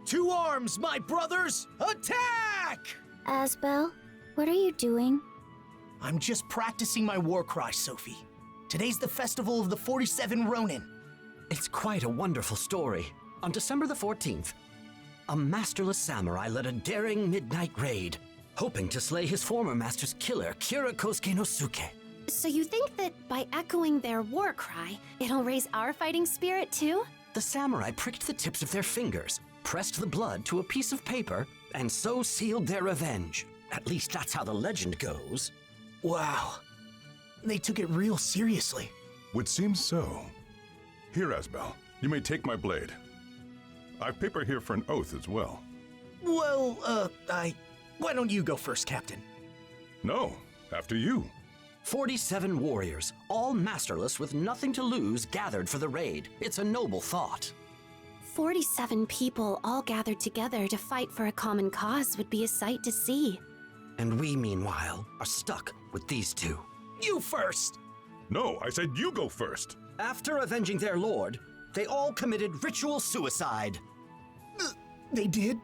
To arms, my brothers! Attack! Asbel, what are you doing? I'm just practicing my war cry, Sophie. Today's the festival of the 47 Ronin. It's quite a wonderful story. On December the 14th, a masterless samurai led a daring midnight raid, hoping to slay his former master's killer, Kira Kosuke no Suke. So you think that by echoing their war cry, it'll raise our fighting spirit too? The samurai pricked the tips of their fingers, pressed the blood to a piece of paper, and so sealed their revenge. At least that's how the legend goes. Wow. They took it real seriously. Would seem so. Here, Asbel, you may take my blade. I've paper here for an oath as well. Well, why don't you go first, Captain? No, after you. 47 warriors, all masterless with nothing to lose, gathered for the raid. It's a noble thought. 47 people all gathered together to fight for a common cause would be a sight to see. And we, meanwhile, are stuck with these two. You first! No, I said you go first. After avenging their lord, they all committed ritual suicide. They did?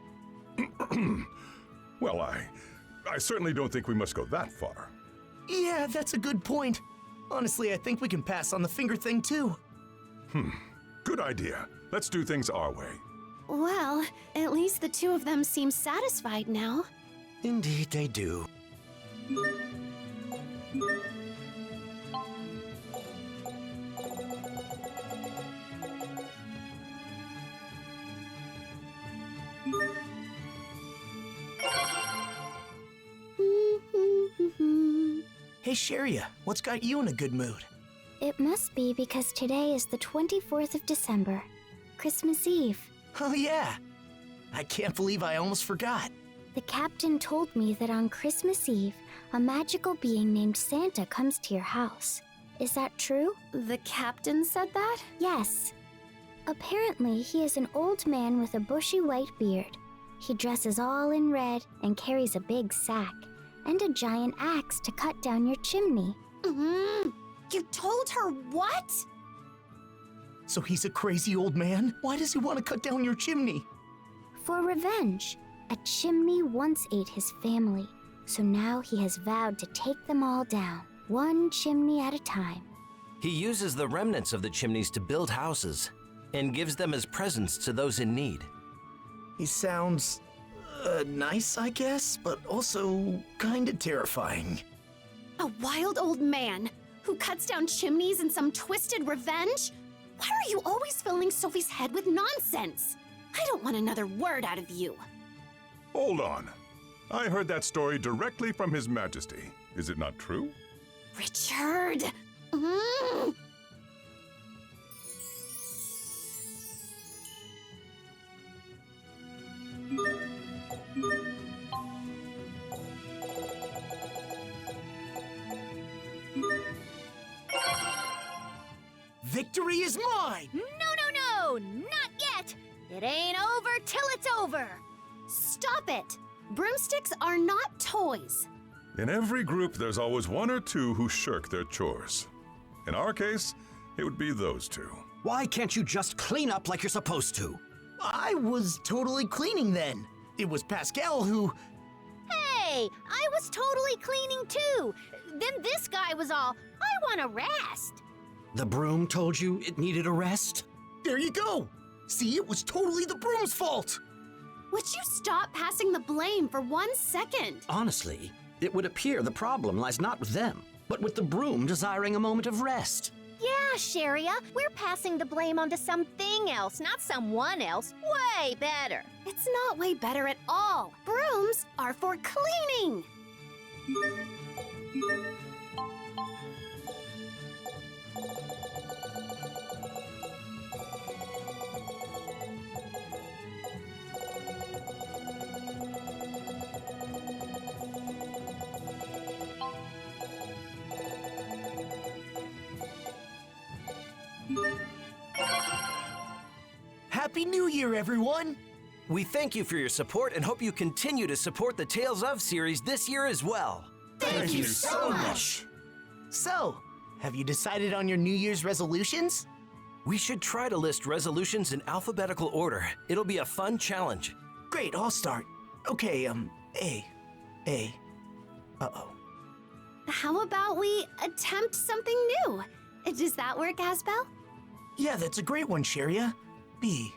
Well, I certainly don't think we must go that far. Yeah, that's a good point. Honestly, I think we can pass on the finger thing too. Good idea. Let's do things our way. Well, at least the two of them seem satisfied now. Indeed they do. Hey, Sharia, what's got you in a good mood? It must be because today is the 24th of December, Christmas Eve. Oh, yeah. I can't believe I almost forgot. The captain told me that on Christmas Eve, a magical being named Santa comes to your house. Is that true? The captain said that? Yes. Apparently, he is an old man with a bushy white beard. He dresses all in red and carries a big sack and a giant axe to cut down your chimney. You told her what? So he's a crazy old man? Why does he want to cut down your chimney? For revenge. A chimney once ate his family, so now he has vowed to take them all down, one chimney at a time. He uses the remnants of the chimneys to build houses and gives them as presents to those in need. He sounds nice, I guess, but also kinda terrifying. A wild old man who cuts down chimneys in some twisted revenge? Why are you always filling Sophie's head with nonsense? I don't want another word out of you. Hold on. I heard that story directly from His Majesty. Is it not true? Richard! Victory is mine! No, not yet! It ain't over till it's over! Stop it! Broomsticks are not toys. In every group, there's always one or two who shirk their chores. In our case, it would be those two. Why can't you just clean up like you're supposed to? I was totally cleaning then. It was Pascal who... Hey, I was totally cleaning too! Then this guy was all, I want to rest! The broom told you it needed a rest? There you go! See, it was totally the broom's fault! Would you stop passing the blame for 1 second? Honestly, it would appear the problem lies not with them, but with the broom desiring a moment of rest. Yeah, Sharia, we're passing the blame onto something else, not someone else. Way better. It's not way better at all. Brooms are for cleaning. Happy New Year, everyone! We thank you for your support and hope you continue to support the Tales of series this year as well. Thank you so much. So, have you decided on your New Year's resolutions? We should try to list resolutions in alphabetical order. It'll be a fun challenge. Great, I'll start. Okay, A. Uh-oh. How about we attempt something new? Does that work, Asbel? Yeah, that's a great one, Sharia. B.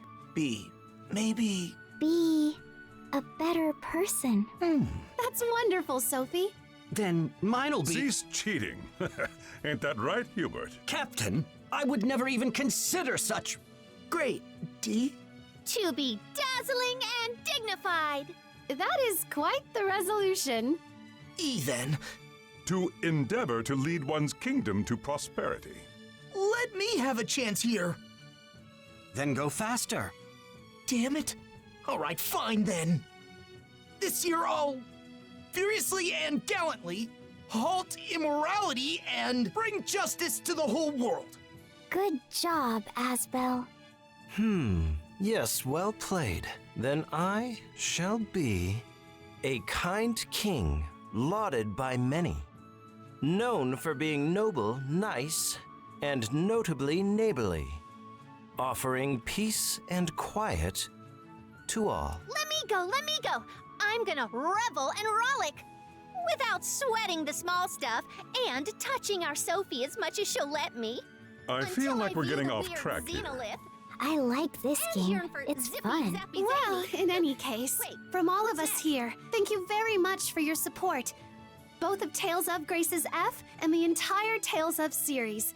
Maybe... Be a better person. That's wonderful, Sophie. Then mine'll be... Cease cheating. Ain't that right, Hubert? Captain, I would never even consider such... Great. D? To be dazzling and dignified. That is quite the resolution. E then. To endeavor to lead one's kingdom to prosperity. Let me have a chance here. Then go faster. Damn it. All right, fine then. This year I'll furiously and gallantly halt immorality and bring justice to the whole world. Good job, Asbel. Yes, well played. Then I shall be a kind king, lauded by many, known for being noble, nice, and notably neighborly, offering peace and quiet to all. Let me go. I'm gonna revel and rollick without sweating the small stuff and touching our Sophie as much as she'll let me. I feel like we're view getting the off weird track here. xenolith I like this and game. yearn for It's zippy fun. zappy Well, zanny. in any case, Wait, from all of what's us that? here, thank you very much for your support. Both of Tales of Graces F and the entire Tales of series.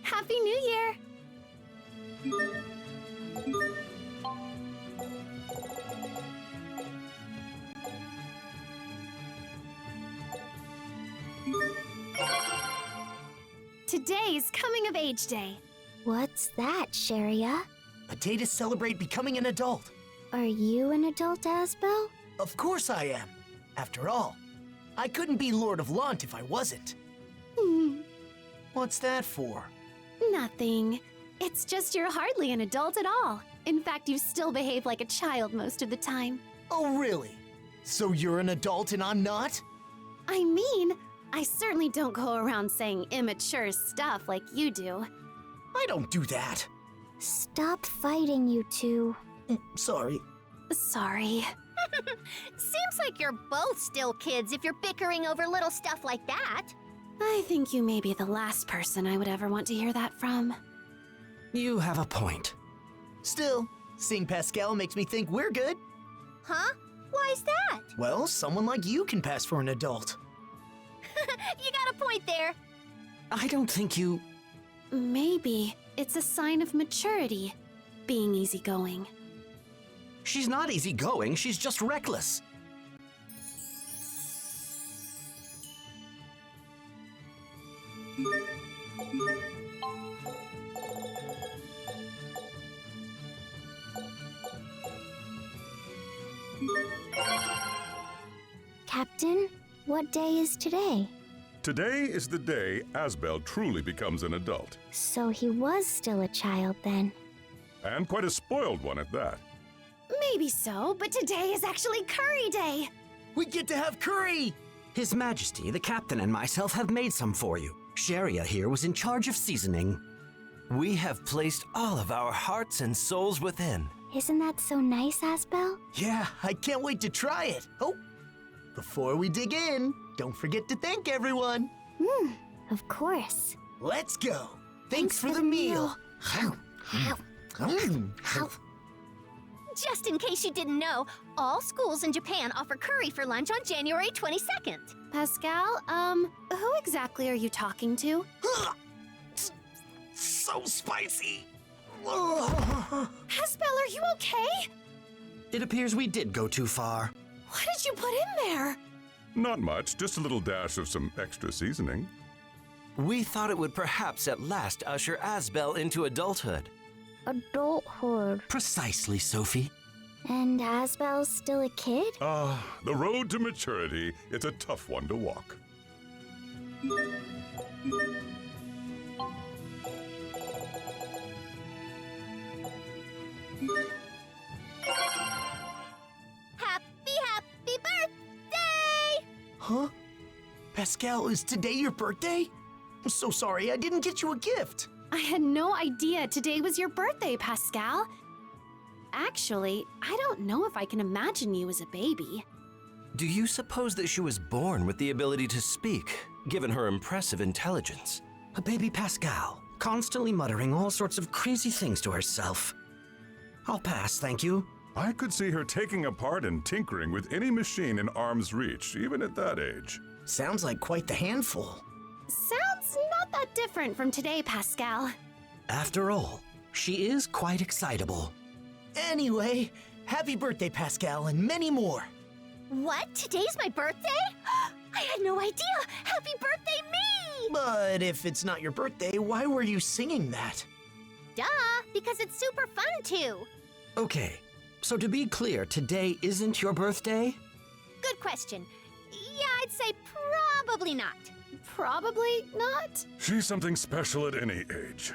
Happy New Year! Today's Coming of Age Day. What's that, Sharia? A day to celebrate becoming an adult. Are you an adult, Asbel? Of course I am. After all, I couldn't be Lord of Lant if I wasn't. What's that for? Nothing. It's just you're hardly an adult at all. In fact, you still behave like a child most of the time. Oh, really? So you're an adult and I'm not? I mean, I certainly don't go around saying immature stuff like you do. I don't do that. Stop fighting, you two. Sorry. Sorry. Seems like you're both still kids if you're bickering over little stuff like that. I think you may be the last person I would ever want to hear that from. You have a point. Still, seeing Pascal makes me think we're good. Huh? Why's that? Well, someone like you can pass for an adult. You got a point there. I don't think you... Maybe it's a sign of maturity, being easygoing. She's not easygoing, she's just reckless. Captain, what day is today? Today is the day Asbel truly becomes an adult. So he was still a child then. And quite a spoiled one at that. Maybe so, but today is actually Curry Day. We get to have curry! His Majesty, the Captain, and myself have made some for you. Sharia here was in charge of seasoning. We have placed all of our hearts and souls within. Isn't that so nice, Asbel? Yeah, I can't wait to try it. Oh, before we dig in, don't forget to thank everyone. Of course. Let's go. Thanks for the meal. Just in case you didn't know, all schools in Japan offer curry for lunch on January 22nd. Pascal, who exactly are you talking to? So spicy. Asbel, are you okay? It appears we did go too far. What did you put in there? Not much, just a little dash of some extra seasoning. We thought it would perhaps at last usher Asbel into adulthood. Adulthood. Precisely, Sophie. And Asbel's still a kid? The road to maturity, it's a tough one to walk. Pascal, is today your birthday? I'm so sorry, I didn't get you a gift. I had no idea today was your birthday, Pascal. Actually, I don't know if I can imagine you as a baby. Do you suppose that she was born with the ability to speak, given her impressive intelligence? A baby Pascal, constantly muttering all sorts of crazy things to herself. I'll pass, thank you. I could see her taking apart and tinkering with any machine in arm's reach, even at that age. Sounds like quite the handful. Sounds not that different from today, Pascal. After all, she is quite excitable. Anyway, happy birthday, Pascal, and many more. What? Today's my birthday? I had no idea! Happy birthday, me! But if it's not your birthday, why were you singing that? Duh, because it's super fun too. Okay, so to be clear, today isn't your birthday? Good question. Yeah, I'd say probably not. Probably not. She's something special at any age.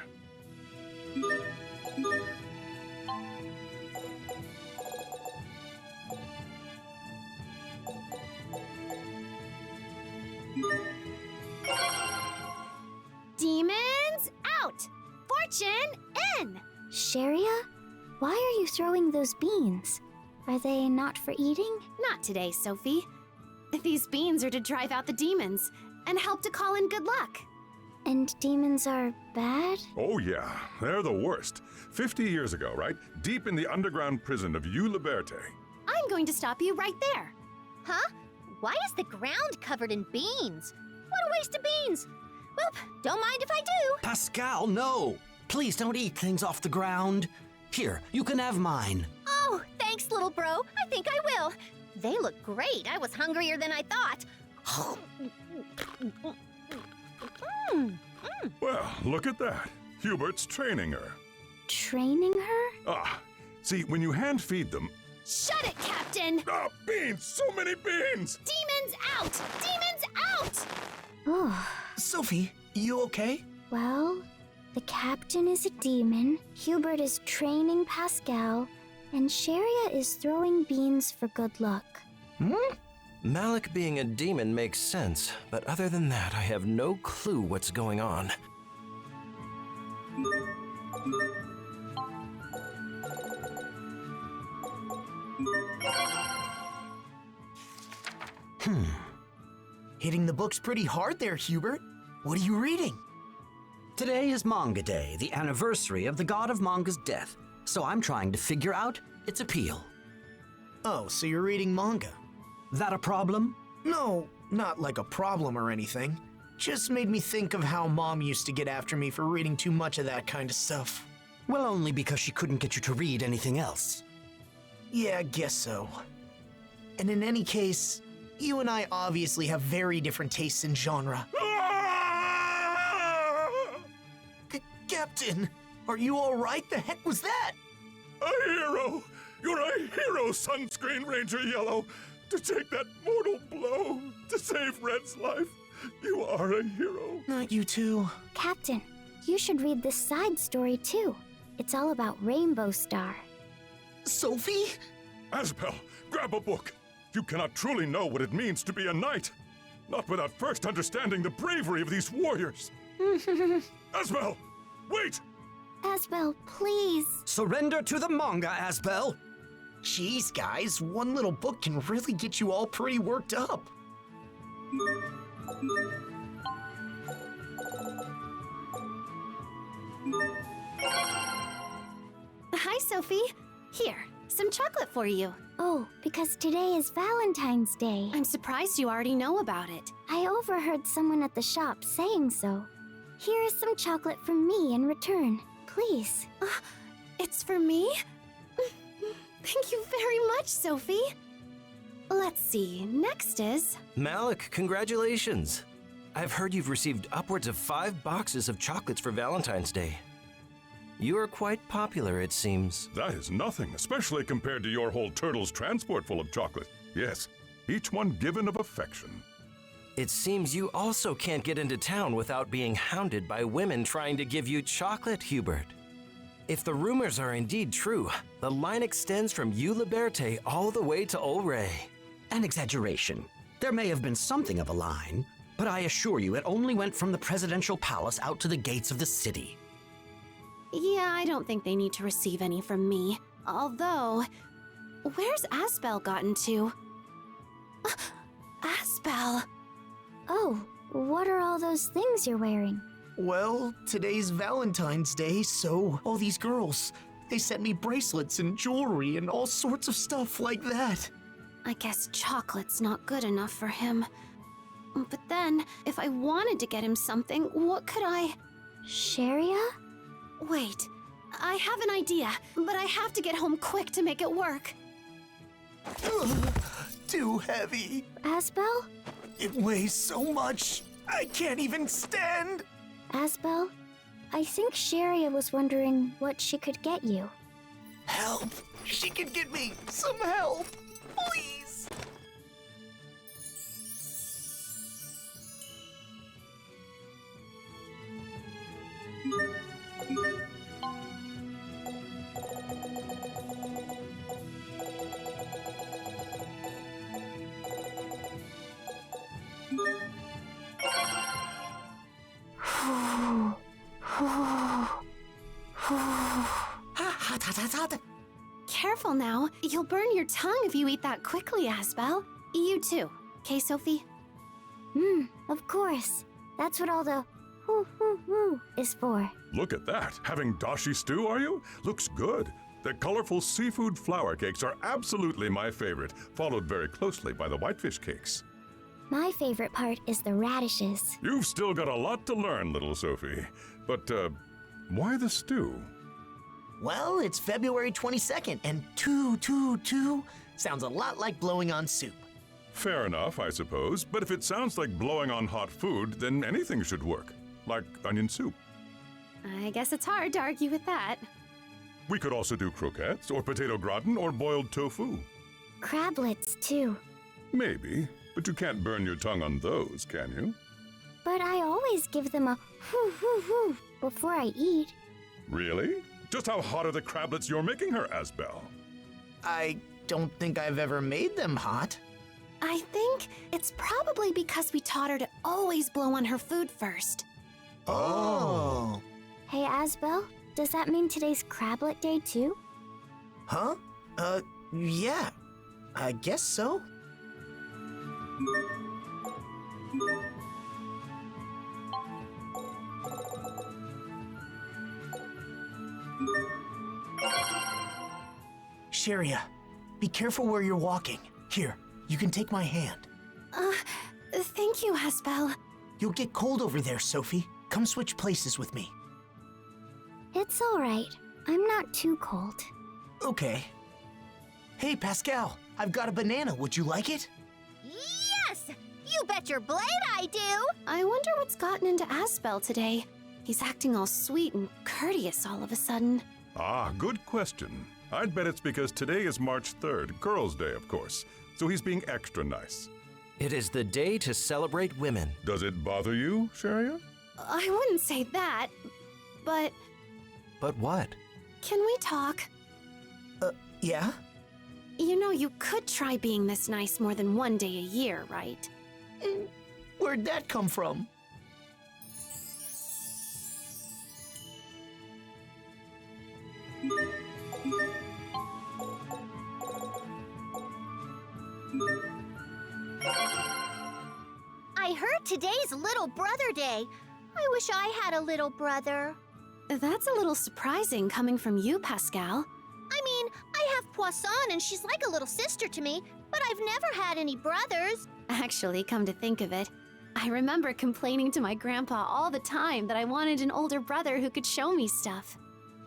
Demons out! Fortune in! Sharia, why are you throwing those beans? Are they not for eating? Not today, Sophie. These beans are to drive out the demons and help to call in good luck. And demons are bad? Oh yeah, they're the worst. 50 years ago, right? Deep in the underground prison of Eau Liberté. I'm going to stop you right there. Huh? Why is the ground covered in beans? What a waste of beans! Well, don't mind if I do. Pascal, no! Please don't eat things off the ground. Here, you can have mine. Oh, thanks, little bro. I think I will. They look great. I was hungrier than I thought. Well, look at that. Hubert's training her. Training her? Ah, see, when you hand feed them... Shut it, Captain! Ah, beans! So many beans! Demons out! Demons out! Oh, Sophie, you okay? well, the captain is a demon, Hubert is training Pascal, and Sharia is throwing beans for good luck. Malik being a demon makes sense, but other than that, I have no clue what's going on. Hitting the books pretty hard there, Hubert. What are you reading? Today is Manga Day, the anniversary of the god of manga's death, so I'm trying to figure out its appeal. Oh, so you're reading manga? That a problem? No, not like a problem or anything. Just made me think of how Mom used to get after me for reading too much of that kind of stuff. Well, only because she couldn't get you to read anything else. Yeah, I guess so. And in any case, you and I obviously have very different tastes in genre. Captain, are you all right? The heck was that? A hero! You're a hero, Sunscreen Ranger Yellow! To take that mortal blow, to save Red's life, you are a hero. Not you two. Captain, you should read this side story too. It's all about Rainbow Star. Sophie? Asbel, grab a book. You cannot truly know what it means to be a knight. Not without first understanding the bravery of these warriors. Asbel, wait! Asbel, please. Surrender to the manga, Asbel! Jeez, guys, one little book can really get you all pretty worked up. Hi, Sophie. Here, some chocolate for you. Oh, because today is Valentine's Day. I'm surprised you already know about it. I overheard someone at the shop saying so. Here is some chocolate from me in return. Please. It's for me? Thank you very much, Sophie. Let's see, next is... Malik, congratulations. I've heard you've received upwards of 5 boxes of chocolates for Valentine's Day. You are quite popular, it seems. That is nothing, especially compared to your whole turtle's transport full of chocolate. Yes, each one given of affection. It seems you also can't get into town without being hounded by women trying to give you chocolate, Hubert. If the rumors are indeed true, the line extends from Eau Liberté all the way to Olray. An exaggeration. There may have been something of a line, But I assure you, it only went from the presidential palace out to the gates of the city. Yeah, I don't think they need to receive any from me. Although, where's Asbel gotten to? Asbel! Oh, what are all those things you're wearing? Well, today's Valentine's Day, so all these girls, they sent me bracelets and jewelry and all sorts of stuff like that. I guess chocolate's not good enough for him. But then, if I wanted to get him something, what could I... Sharia? Wait, I have an idea, but I have to get home quick to make it work. Ugh, too heavy. Asbel? It weighs so much, I can't even stand. Asbel? I think Sharia was wondering what she could get you. Help! She can get me some help, please! Careful now. You'll burn your tongue if you eat that quickly, Asbel. You too. Okay, Sophie? Of course. That's what all the whoo is for. Look at that. Having dashi stew, are you? Looks good. The colorful seafood flour cakes are absolutely my favorite, followed very closely by the whitefish cakes. My favorite part is the radishes. You've still got a lot to learn, little Sophie. But, why the stew? Well, it's February 22nd, and 222 sounds a lot like blowing on soup. Fair enough, I suppose. But if it sounds like blowing on hot food, then anything should work. Like onion soup. I guess it's hard to argue with that. We could also do croquettes, or potato gratin, or boiled tofu. Crablets, too. Maybe, but you can't burn your tongue on those, can you? But I always give them a whoo before I eat. Really? Just how hot are the crablets you're making her, Asbel? I don't think I've ever made them hot. I think it's probably because we taught her to always blow on her food first. Oh. Hey, Asbel, does that mean today's Crablet Day, too? Huh? Yeah. I guess so. Sharia, be careful where you're walking. Here, you can take my hand. Thank you, Asbel. You'll get cold over there, Sophie. Come switch places with me. It's all right. I'm not too cold. Okay. Hey, Pascal, I've got a banana. Would you like it? Yes! You bet your blade I do! I wonder what's gotten into Asbel today. He's acting all sweet and courteous all of a sudden. Ah, good question. I'd bet it's because today is March 3rd, Girls' Day, of course, so he's being extra nice. It is the day to celebrate women. Does it bother you, Sharia? I wouldn't say that, but But what? can we talk? Yeah? You know, you could try being this nice more than one day a year, right? Where'd that come from? I heard today's Little Brother Day. I wish I had a little brother. That's a little surprising coming from you, Pascal. I mean, I have Poisson and she's like a little sister to me, but I've never had any brothers. Actually, come to think of it, I remember complaining to my grandpa all the time that I wanted an older brother who could show me stuff.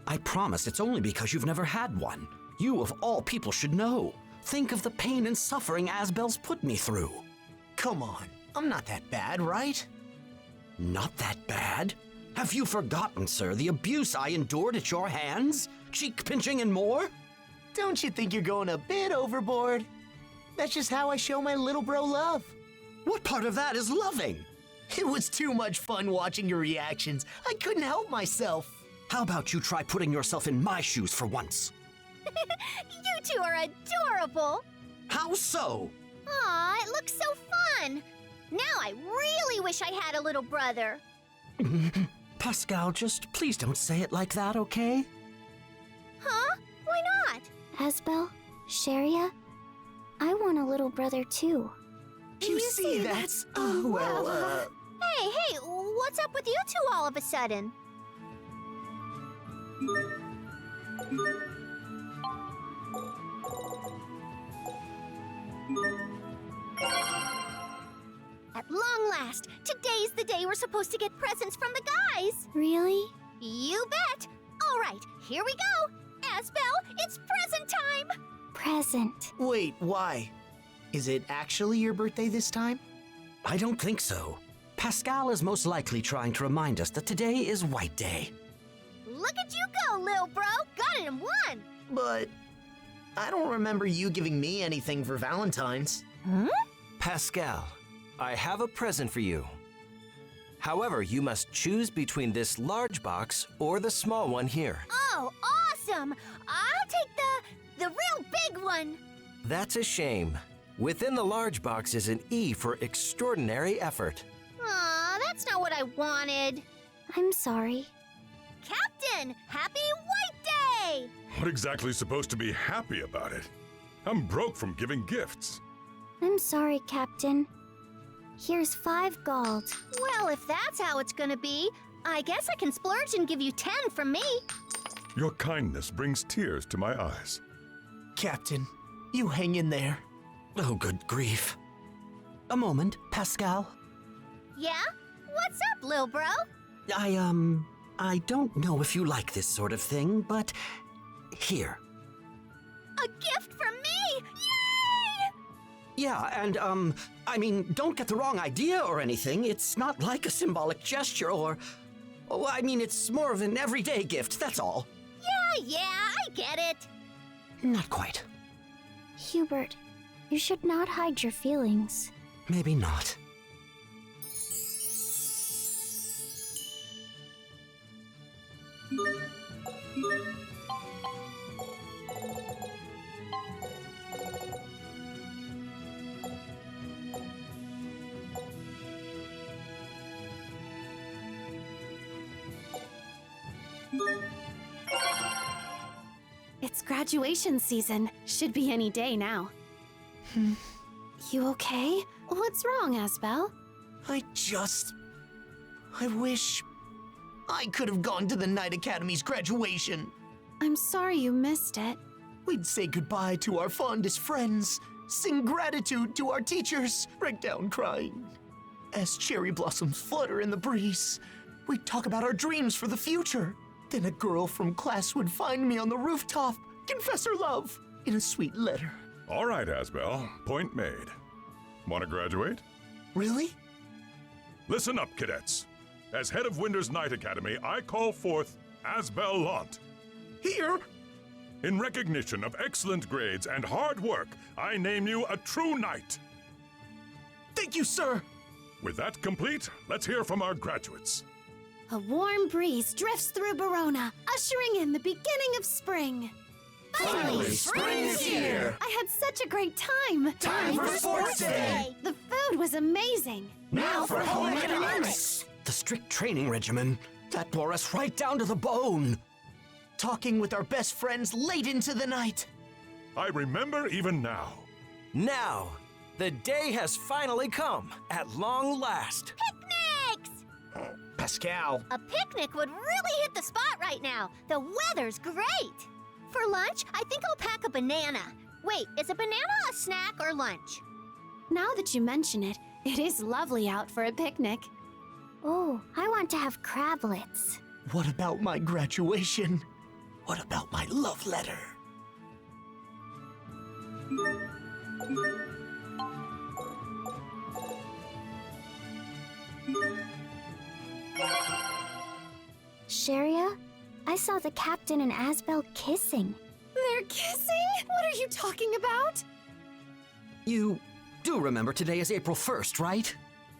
I promise it's only because you've never had one. You, of all people, should know. Think of the pain and suffering Asbel's put me through. Come on, I'm not that bad, right? Not that bad? Have you forgotten, sir, the abuse I endured at your hands? Cheek pinching and more? Don't you think you're going a bit overboard? That's just how I show my little bro love. What part of that is loving? It was too much fun watching your reactions. I couldn't help myself. How about you try putting yourself in my shoes for once? You two are adorable. How so? Aw, it looks so fun. Now I really wish I had a little brother. Pascal, just please don't say it like that, okay? Huh? Why not? Asbel, Sharia, I want a little brother too. You see, that's... Hey, what's up with you two all of a sudden? At long last, today's the day we're supposed to get presents from the guys. Really? You bet. All right, here we go. Asbel, it's present time. Present. Wait, why? Is it actually your birthday this time? I don't think so. Pascal is most likely trying to remind us that today is White Day. Look at you go, lil bro. Got it in one. But I don't remember you giving me anything for Valentine's. Pascal, I have a present for you. However, you must choose between this large box or the small one here. Oh, awesome. I'll take the real big one. That's a shame. Within the large box is an E for extraordinary effort. Aw, that's not what I wanted. I'm sorry. Captain, happy White Day! What exactly is supposed to be happy about it? I'm broke from giving gifts. I'm sorry, Captain. Here's 5 gold. Well, if that's how it's gonna be, I guess I can splurge and give you 10 from me. Your kindness brings tears to my eyes. Captain, you hang in there. Oh, good grief. A moment, Pascal. Yeah? What's up, lil bro? I don't know if you like this sort of thing, but here. A gift from me! Yay! Yeah, and, I mean, don't get the wrong idea or anything. It's not like a symbolic gesture or... Oh, I mean, it's more of an everyday gift, that's all. Yeah, I get it. Not quite. Hubert, you should not hide your feelings. Maybe not. It's graduation season. Should be any day now. You okay? What's wrong, Asbel? I wish I could have gone to the Night Academy's graduation. I'm sorry you missed it. We'd say goodbye to our fondest friends, sing gratitude to our teachers, break down crying. As cherry blossoms flutter in the breeze, we'd talk about our dreams for the future. Then a girl from class would find me on the rooftop, confess her love in a sweet letter. All right, Asbel, point made. Want to graduate? Really? Listen up, cadets. As head of Winter's Night Academy, I call forth Asbel Lant. Here? In recognition of excellent grades and hard work, I name you a true knight. Thank you, sir. With that complete, let's hear from our graduates. A warm breeze drifts through Verona, ushering in the beginning of spring. Finally, spring is here. I had such a great time. Time for Sports Day. The food was amazing. Now for home economics. The strict training regimen, that wore us right down to the bone. Talking with our best friends late into the night. I remember even now. Now, the day has finally come, at long last. Picnics! Pascal. A picnic would really hit the spot right now. The weather's great. For lunch, I think I'll pack a banana. Wait, is a banana a snack or lunch? Now that you mention it, it is lovely out for a picnic. Oh, I want to have crablets. What about my graduation? What about my love letter? Sharia, I saw the captain and Asbel kissing. They're kissing? What are you talking about? You do remember today is April 1st, right?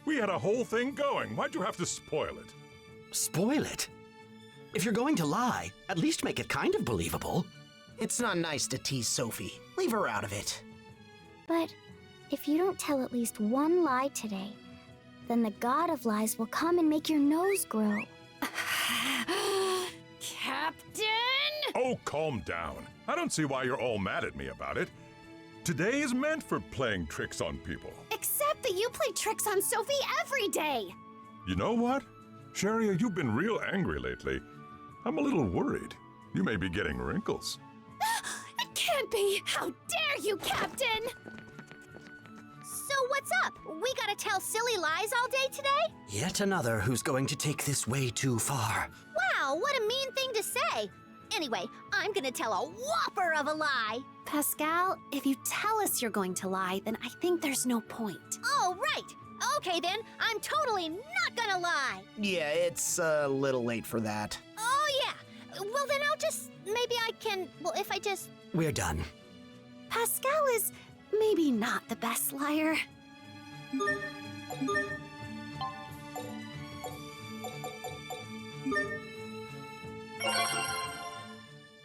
We had a whole thing going. Why'd you have to spoil it? Spoil it? If you're going to lie, at least make it kind of believable. It's not nice to tease Sophie. Leave her out of it. But if you don't tell at least one lie today, then the god of lies will come and make your nose grow. Captain? Oh, calm down. I don't see why you're all mad at me about it. Today is meant for playing tricks on people. Except that you play tricks on Sophie every day. You know what? Sharia, you've been real angry lately. I'm a little worried. You may be getting wrinkles. It can't be! How dare you, Captain! So what's up? We gotta tell silly lies all day today? Yet another who's going to take this way too far. Wow, what a mean thing to say. Anyway, I'm gonna tell a whopper of a lie. Pascal, if you tell us you're going to lie, then I think there's no point. Oh, right. Okay then, I'm totally not gonna lie. Yeah, it's a little late for that. Oh yeah. Well then maybe I can, if I just... We're done. Pascal is maybe not the best liar.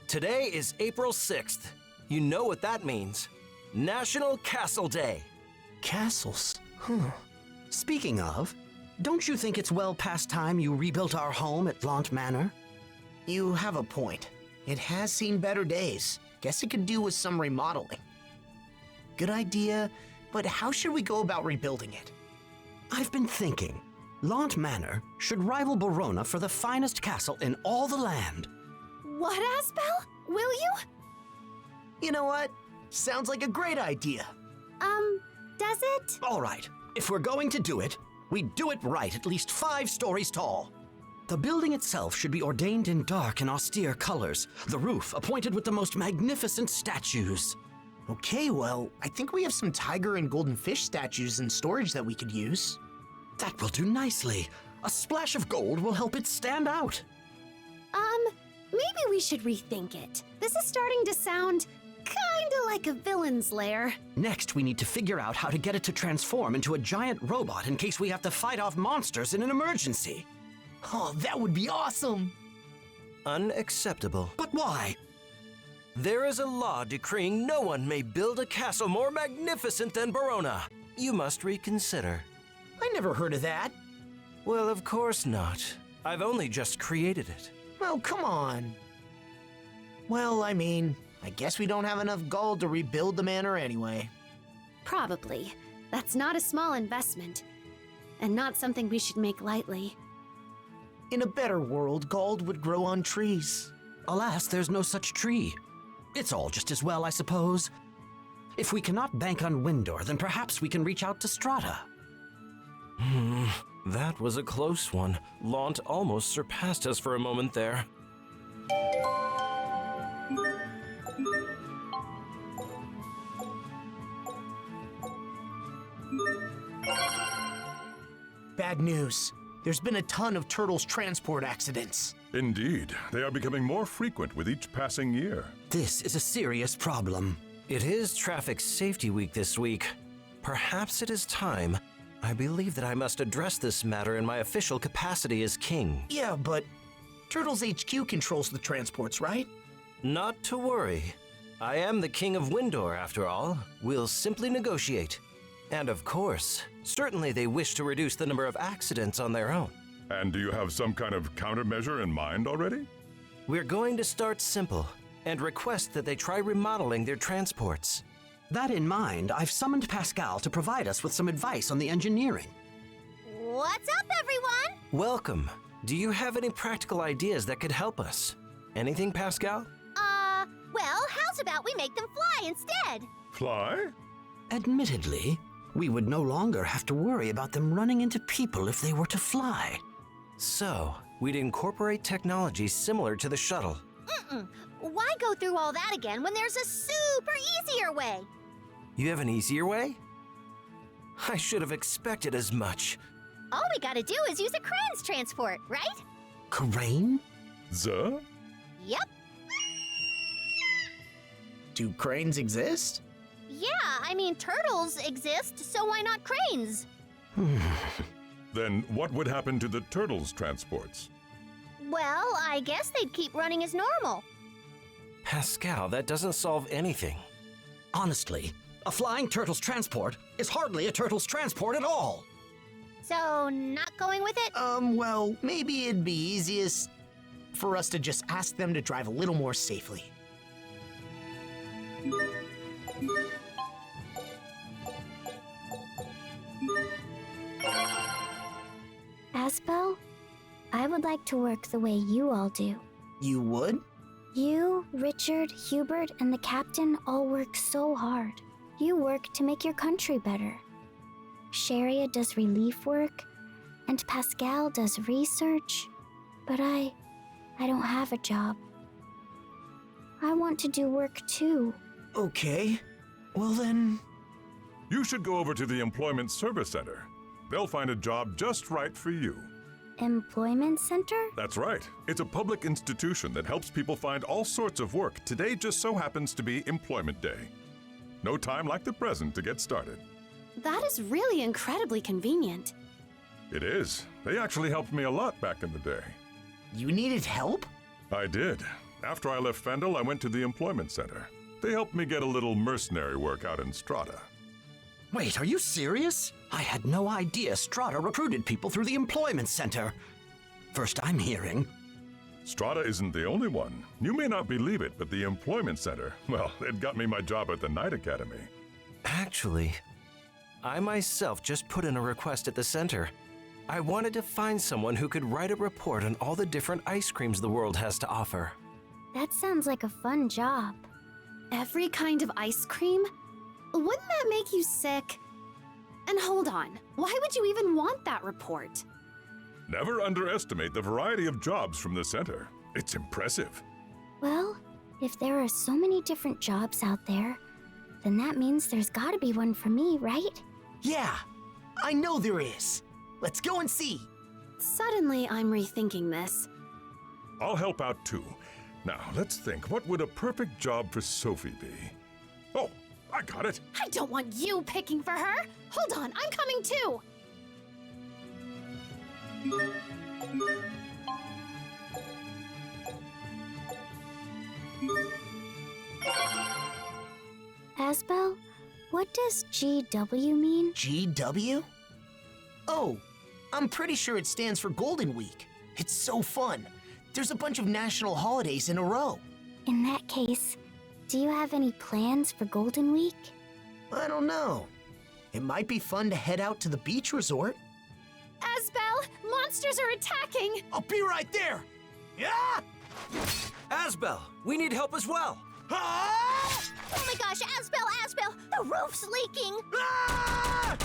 Today is April 6th. You know what that means. National Castle Day. Castles? Speaking of, don't you think it's well past time you rebuilt our home at Blount Manor? You have a point. It has seen better days. Guess it could do with some remodeling. Good idea, but how should we go about rebuilding it? I've been thinking. Blount Manor should rival Borona for the finest castle in all the land. What, Asbel? Will you? You know what? Sounds like a great idea. Does it? All right, if we're going to do it, we do it right, at least 5 stories tall. The building itself should be ordained in dark and austere colors, the roof appointed with the most magnificent statues. Okay, well, I think we have some tiger and golden fish statues in storage that we could use. That will do nicely. A splash of gold will help it stand out. Maybe we should rethink it. This is starting to sound kinda like a villain's lair. Next, we need to figure out how to get it to transform into a giant robot in case we have to fight off monsters in an emergency. Oh, that would be awesome! Unacceptable. But why? There is a law decreeing no one may build a castle more magnificent than Borona. You must reconsider. I never heard of that. Well, of course not. I've only just created it. Well, come on. Well, I mean, I guess we don't have enough gold to rebuild the manor anyway. Probably. That's not a small investment. And not something we should make lightly. In a better world, gold would grow on trees. Alas, there's no such tree. It's all just as well, I suppose. If we cannot bank on Windor, then perhaps we can reach out to Strata. That was a close one. Launt almost surpassed us for a moment there. Bad news. There's been a ton of turtles' transport accidents. Indeed, they are becoming more frequent with each passing year. This is a serious problem. It is Traffic Safety Week this week. Perhaps it is time. I believe that I must address this matter in my official capacity as king. Yeah, but Turtles HQ controls the transports, right? Not to worry. I am the king of Windor, after all. We'll simply negotiate. And of course, certainly they wish to reduce the number of accidents on their own. And do you have some kind of countermeasure in mind already? We're going to start simple and request that they try remodeling their transports. That in mind, I've summoned Pascal to provide us with some advice on the engineering. What's up, everyone? Welcome. Do you have any practical ideas that could help us? Anything, Pascal? Well, how's about we make them fly instead? Fly? Admittedly, we would no longer have to worry about them running into people if they were to fly. So, we'd incorporate technology similar to the shuttle. Why go through all that again when there's a super easier way? You have an easier way? I should have expected as much. All we gotta do is use a crane's transport, right? Crane? The? Yep. Do cranes exist? Yeah, I mean, turtles exist, so why not cranes? Then what would happen to the turtles' transports? Well, I guess they'd keep running as normal. Pascal, that doesn't solve anything. Honestly, a flying turtle's transport is hardly a turtle's transport at all. So, not going with it? Well, maybe it'd be easiest for us to just ask them to drive a little more safely. Asbel, I would like to work the way you all do. You would? You, Richard, Hubert, and the captain all work so hard. You work to make your country better. Sharia does relief work, and Pascal does research. But I don't have a job. I want to do work too. Okay. Well then... You should go over to the Employment Service Center. They'll find a job just right for you. Employment center? That's right. It's a public institution that helps people find all sorts of work. Today just so happens to be Employment Day. No time like the present to get started. That is really incredibly convenient. It is. They actually helped me a lot back in the day. You needed help? I did. After I left Fendel, I went to the Employment Center. They helped me get a little mercenary work out in Strata. Wait, are you serious? I had no idea Strata recruited people through the employment center. First I'm hearing. Strata isn't the only one. You may not believe it, but the Employment Center, well, it got me my job at the Night Academy. Actually, I myself just put in a request at the center. I wanted to find someone who could write a report on all the different ice creams the world has to offer. That sounds like a fun job. Every kind of ice cream? Wouldn't that make you sick? And hold on, why would you even want that report? Never underestimate the variety of jobs from the center. It's impressive. Well, if there are so many different jobs out there, then that means there's gotta be one for me, right? Yeah, I know there is. Let's go and see. Suddenly, I'm rethinking this. I'll help out too. Now, let's think, what would a perfect job for Sophie be? Oh, I got it. I don't want you picking for her! Hold on, I'm coming too! Asbel, what does GW mean? GW? Oh, I'm pretty sure it stands for Golden Week. It's so fun. There's a bunch of national holidays in a row. In that case, do you have any plans for Golden Week? I don't know. It might be fun to head out to the beach resort. Asbel, monsters are attacking! I'll be right there. Yeah! Asbel, we need help as well. Ah! Oh my gosh, Asbel, the roof's leaking! Ah!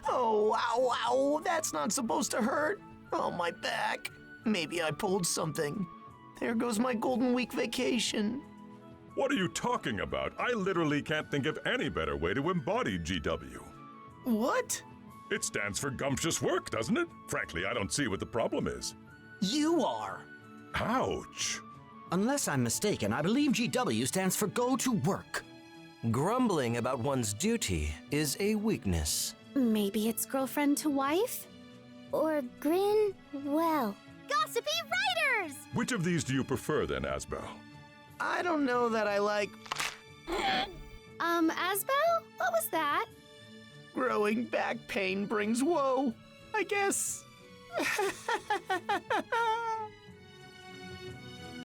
Oh, ow, ow, that's not supposed to hurt. Oh, my back. Maybe I pulled something. There goes my Golden Week vacation. What are you talking about? I literally can't think of any better way to embody GW. What? It stands for gumptious work, doesn't it? Frankly, I don't see what the problem is. You are. Ouch. Unless I'm mistaken, I believe GW stands for Go to Work. Grumbling about one's duty is a weakness. Maybe it's girlfriend to wife? Or grin, well. Gossipy writers! Which of these do you prefer then, Asbel? I don't know that I like Asbel? What was that? growing back pain brings woe, I guess.